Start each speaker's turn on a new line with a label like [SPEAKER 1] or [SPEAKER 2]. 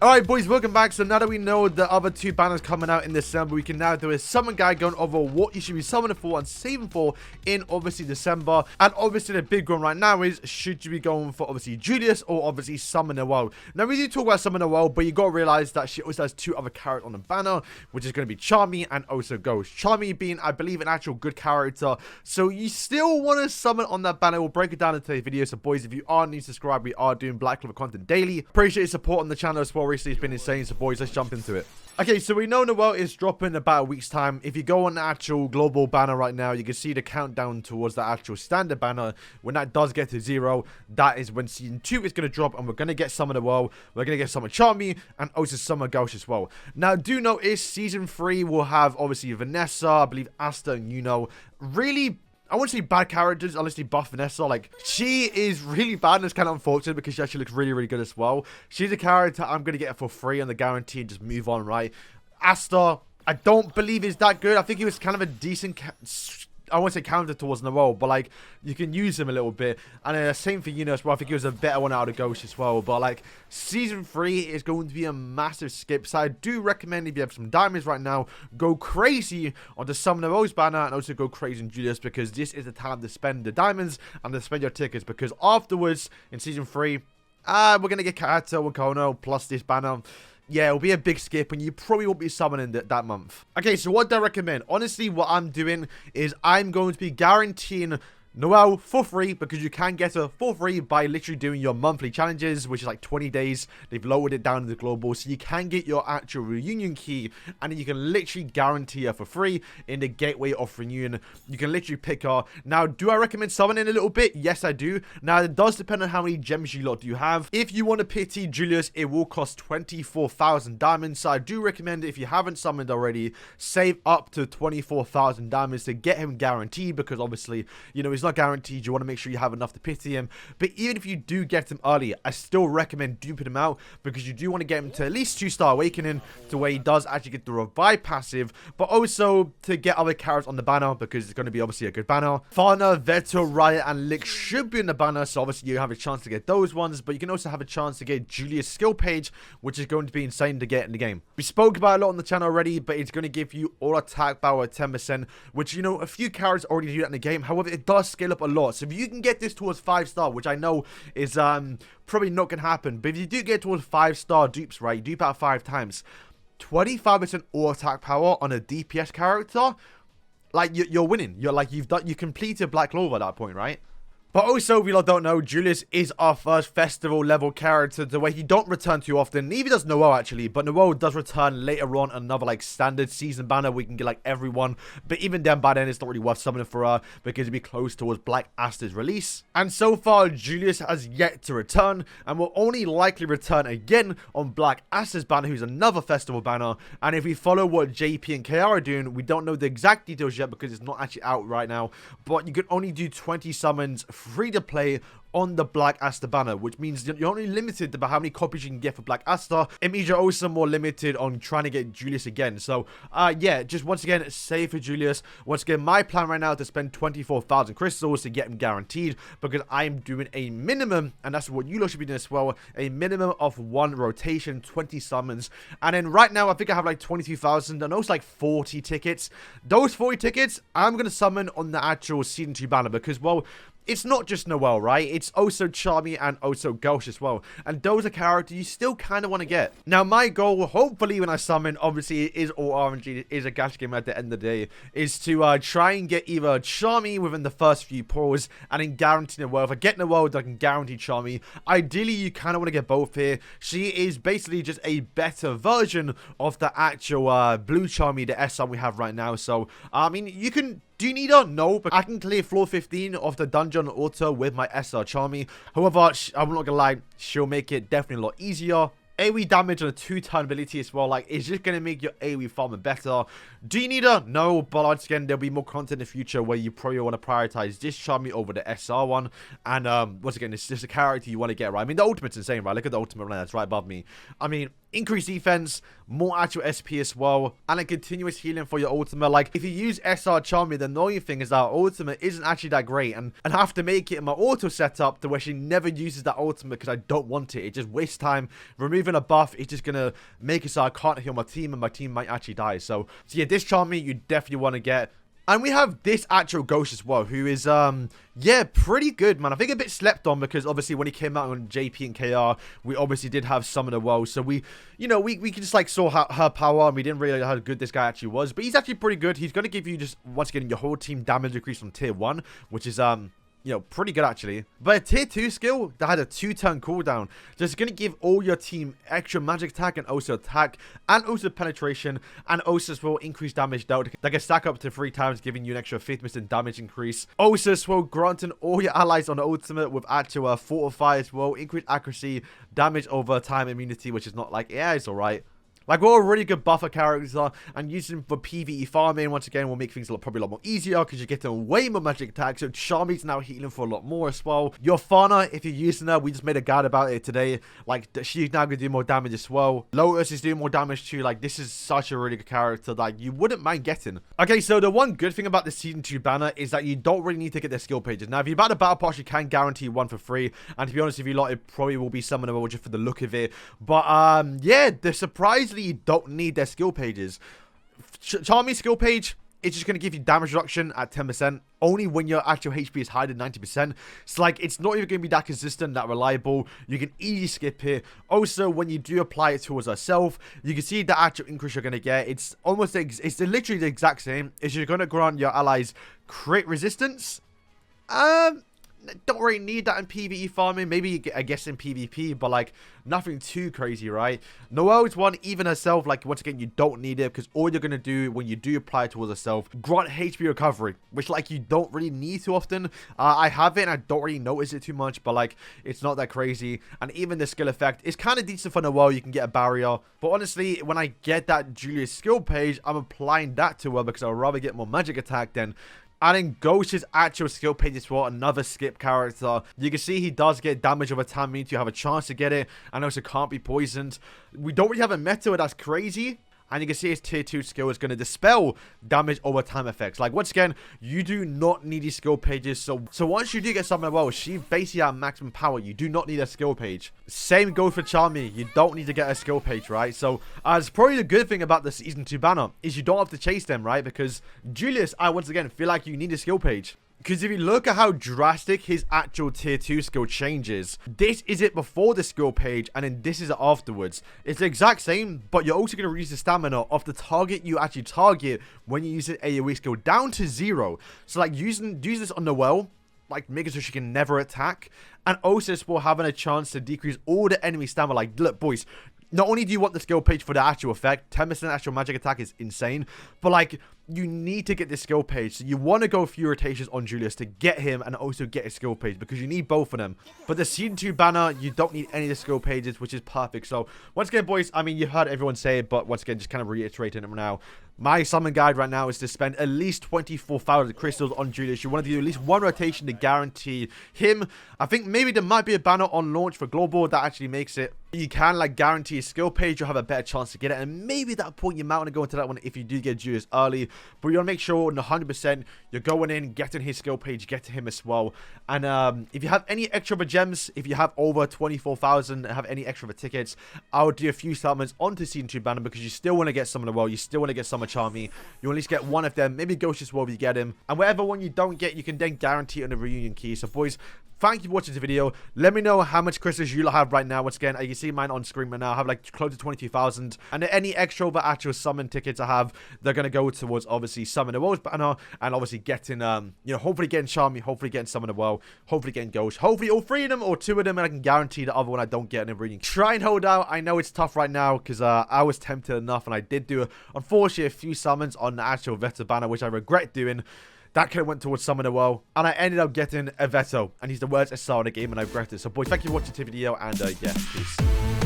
[SPEAKER 1] Alright boys, welcome back. So now that we know the other two banners coming out in December, we can now do a summon guide going over what you should be summoning for and saving for in obviously December. And obviously the big one right now is, should you be going for obviously Julius or obviously Summon NOELLE? Now we do talk about Summon NOELLE, but you gotta realize that she also has two other characters on the banner, which is going to be Charmy and also Ghost. Charmy being, I believe, an actual good character. So you still want to summon on that banner. We'll break it down in today's video. So boys, if you are new, subscribe. We are doing Black Clover content daily. Appreciate your support on the channel as well. Recently it's been insane. So boys, let's jump into it. Okay, so we know NOELLE is dropping in about a week's time. If you go on the actual global banner right now, you can see the countdown towards the actual standard banner. When that does get to 0, that is when season 2 is going to drop, and we're going to get Summon NOELLE, we're going to get Summon Charmy, and also Summon Ghost as well. Now, do notice season 3 will have obviously Vanessa, I believe Asta and Yuno. Really, I wouldn't say bad characters unless they buff Vanessa. Like, she is really bad, and it's kind of unfortunate because she actually looks really, really good as well. She's a character I'm going to get her for free on the guarantee and just move on, right? Asta, I don't believe is that good. I think he was kind of a decent, I won't say counter towards NOELLE, but like, you can use him a little bit. And same for Yuno as well. I think he was a better one out of Ghost as well. But like, season 3 is going to be a massive skip. So I do recommend, if you have some diamonds right now, go crazy on the Summon NOELLE's banner and also go crazy on Julius, because this is the time to spend the diamonds and to spend your tickets. Because afterwards, in season 3, we're going to get Kato and Kono plus this banner. Yeah, it'll be a big skip, and you probably won't be summoning that month. Okay, so what do I recommend? Honestly, what I'm doing is I'm going to be guaranteeing NOELLE for free, because you can get her for free by literally doing your monthly challenges, which is like 20 days. They've lowered it down to the global, so you can get your actual reunion key, and then you can literally guarantee her for free in the gateway of reunion. You can literally pick her. Now, do I recommend summoning a little bit? Yes, I do. Now, it does depend on how many gems you lot do have. If you want to pity Julius, it will cost 24,000 diamonds, so I do recommend, if you haven't summoned already, save up to 24,000 diamonds to get him guaranteed, because obviously, you know, he's not guaranteed. You want to make sure you have enough to pity him. But even if you do get him early, I still recommend duping him out, because you do want to get him to at least 2-star awakening, to where he does actually get the revive passive, but also to get other characters on the banner, because it's going to be obviously a good banner. Fauna, Veto, Riot, and Lick should be in the banner, so obviously you have a chance to get those ones, but you can also have a chance to get Julius skill page, which is going to be insane to get in the game. We spoke about it a lot on the channel already, but it's going to give you all attack power at 10%, which, you know, a few characters already do that in the game. However, it does scale up a lot. So if you can get this towards 5-star, which I know is probably not gonna happen, but if you do get towards 5-star dupes, right, you dupe out 5 times, 25% all attack power on a DPS character, like, you're winning. You're like, you completed Black Clover at that point, right? But also, if you don't know, Julius is our first festival level character, the way he don't return too often. Neither does NOELLE actually, but NOELLE does return later on another like standard season banner. We can get like everyone, but even then, by then it's not really worth summoning for her, because it'd be close towards Black Asta's release. And so far, Julius has yet to return, and will only likely return again on Black Asta's banner, who's another festival banner. And if we follow what JP and KR are doing, we don't know the exact details yet, because it's not actually out right now, but you can only do 20 summons free to play on the Black Asta banner, which means you're only limited about how many copies you can get for Black Asta. It means you're also more limited on trying to get Julius again. So yeah, just once again, save for Julius. Once again, my plan right now is to spend 24,000 crystals to get him guaranteed, because I'm doing a minimum, and that's what you lot should be doing as well, a minimum of 1 rotation, 20 summons. And then right now I think I have like 22,000 and those like 40 tickets. Those 40 tickets I'm going to summon on the actual season 2 banner, because, well, it's not just NOELLE, right? It's also Charmy and also Ghost as well. And those are characters you still kind of want to get. Now, my goal, hopefully, when I summon, obviously, it is all RNG, it is a gacha game at the end of the day, is to try and get either Charmy within the first few pulls, and then guarantee NOELLE. If I get NOELLE, I can guarantee Charmy. Ideally, you kind of want to get both here. She is basically just a better version of the actual blue Charmy, the SR we have right now. So, I mean, you can... Do you need her? No, but I can clear floor 15 of the dungeon auto with my SR Charmy. However, I'm not gonna lie, she'll make it definitely a lot easier. AoE damage on a 2-turn ability as well. Like, it's just going to make your AoE farming better. Do you need her? No, but once again, there'll be more content in the future where you probably want to prioritize this Charmy over the SR one. And once again, it's just a character you want to get, right? I mean, the ultimate's insane, right? Look at the ultimate right that's right above me. I mean, increased defense, more actual SP as well, and a continuous healing for your ultimate. Like, if you use SR Charmy, the annoying thing is that our ultimate isn't actually that great, and I have to make it in my auto setup to where she never uses that ultimate because I don't want it. It just wastes time. Removing a buff is just gonna make it so I can't heal my team, and my team might actually die. So yeah, this Charmy you definitely want to get. And we have this actual Ghost as well, who is, yeah, pretty good, man. I think a bit slept on because, obviously, when he came out on JP and KR, we obviously did have some of the world. So we, you know, we just, like, saw her power, and we didn't really know how good this guy actually was. But he's actually pretty good. He's going to give you just, once again, your whole team damage increase on tier 1, which is, you know, pretty good actually. But a tier 2 skill that had a 2-turn cooldown, just gonna give all your team extra magic attack and also attack and also penetration and also as well increase damage dealt that can stack up to 3 times, giving you an extra 50% damage increase. Also as well granting all your allies on the ultimate with actual fortify as well, increased accuracy, damage over time, immunity, which is not like, yeah, it's alright. Like, we're a really good buffer character, and using them for PvE farming, once again, will make things probably a lot more easier, because you're getting way more magic attacks, so Charmy's now healing for a lot more as well. Your Fauna, if you're using her, we just made a guide about it today, like, she's now going to do more damage as well. Lotus is doing more damage too. Like, this is such a really good character that you wouldn't mind getting. Okay, so the one good thing about the Season 2 banner is that you don't really need to get their skill pages. Now, if you buy the Battle Pass, you can guarantee one for free, and to be honest with you lot, it probably will be some of them just for the look of it. But, yeah, the surprisingly, you don't need their skill pages. Charmy's skill page, it's just going to give you damage reduction at 10%, only when your actual HP is higher than 90%. So, like, it's not even going to be that consistent, that reliable. You can easily skip it. Also, when you do apply it towards herself, you can see the actual increase you're going to get. It's almost, it's literally the exact same. It's you're going to grant your allies crit resistance. Don't really need that in PvE farming. Maybe, I guess, in PvP, but, like, nothing too crazy, right? Noelle's one, even herself, like, once again, you don't need it, because all you're going to do when you do apply it towards herself, grant HP recovery, which, like, you don't really need too often. I have it, and I don't really notice it too much, but, like, it's not that crazy. And even the skill effect is kind of decent for Noelle. You can get a barrier. But, honestly, when I get that Julius skill page, I'm applying that to her, because I'd rather get more magic attack than adding Ghost's actual skill page as well, another skip character. You can see he does get damage over time, means you have a chance to get it, and also can't be poisoned. We don't really have a meta that's crazy. And you can see his tier 2 skill is going to dispel damage over time effects. Like, once again, you do not need these skill pages. So once you do get something well, she basically has maximum power. You do not need a skill page. Same goes for Charmy. You don't need to get a skill page, right? So, it's probably the good thing about the Season 2 banner is you don't have to chase them, right? Because Julius, I once again feel like you need a skill page. Because if you look at how drastic his actual tier 2 skill changes, this is it before the skill page, and then this is it afterwards. It's the exact same, but you're also going to reduce the stamina of the target you actually target when you use an AoE skill down to 0. So, like, use this on Noelle, like, making sure she can never attack, and also for having a chance to decrease all the enemy stamina. Like, look, boys, not only do you want the skill page for the actual effect, 10% actual magic attack is insane, but, like, you need to get this skill page. So you want to go a few rotations on Julius to get him and also get his skill page, because you need both of them. But the Season 2 banner, you don't need any of the skill pages, which is perfect. So once again, boys, I mean, you heard everyone say it, but once again, just kind of reiterating it now. My summon guide right now is to spend at least 24,000 crystals on Julius. You want to do at least one rotation to guarantee him. I think maybe there might be a banner on launch for global that actually makes it. You can, like, guarantee a skill page. You'll have a better chance to get it. And maybe at that point, you might want to go into that one if you do get Julius early. But you want to make sure 100% you're going in, getting his skill page, getting him as well. And if you have any extra gems, if you have over 24,000, have any extra tickets, I would do a few summons onto Season 2 banner, because you still want to get some of the world. You still want to get some of Charmy. You at least get one of them. Maybe Ghost as well if you get him. And whatever one you don't get, you can then guarantee on the reunion key. So, boys, thank you for watching the video. Let me know how much crystals you have right now. Once again, you can see mine on screen right now. I have, like, close to 22,000. And any extra but actual summon tickets I have, they're going to go towards, obviously, summon the world's banner. And obviously getting, you know, hopefully getting Charmy, hopefully getting summon the world, hopefully getting Ghost, hopefully all 3 of them or 2 of them. And I can guarantee the other one I don't get in the reunion. Try and hold out. I know it's tough right now, because I was tempted enough. And I did do, unfortunately, a few summons on the actual Veto banner, which I regret doing. That could have went towards Summon Well, and I ended up getting a Veto, and he's the worst SR in the game, and I regret it. So, boys, thank you for watching the video, and yeah, peace.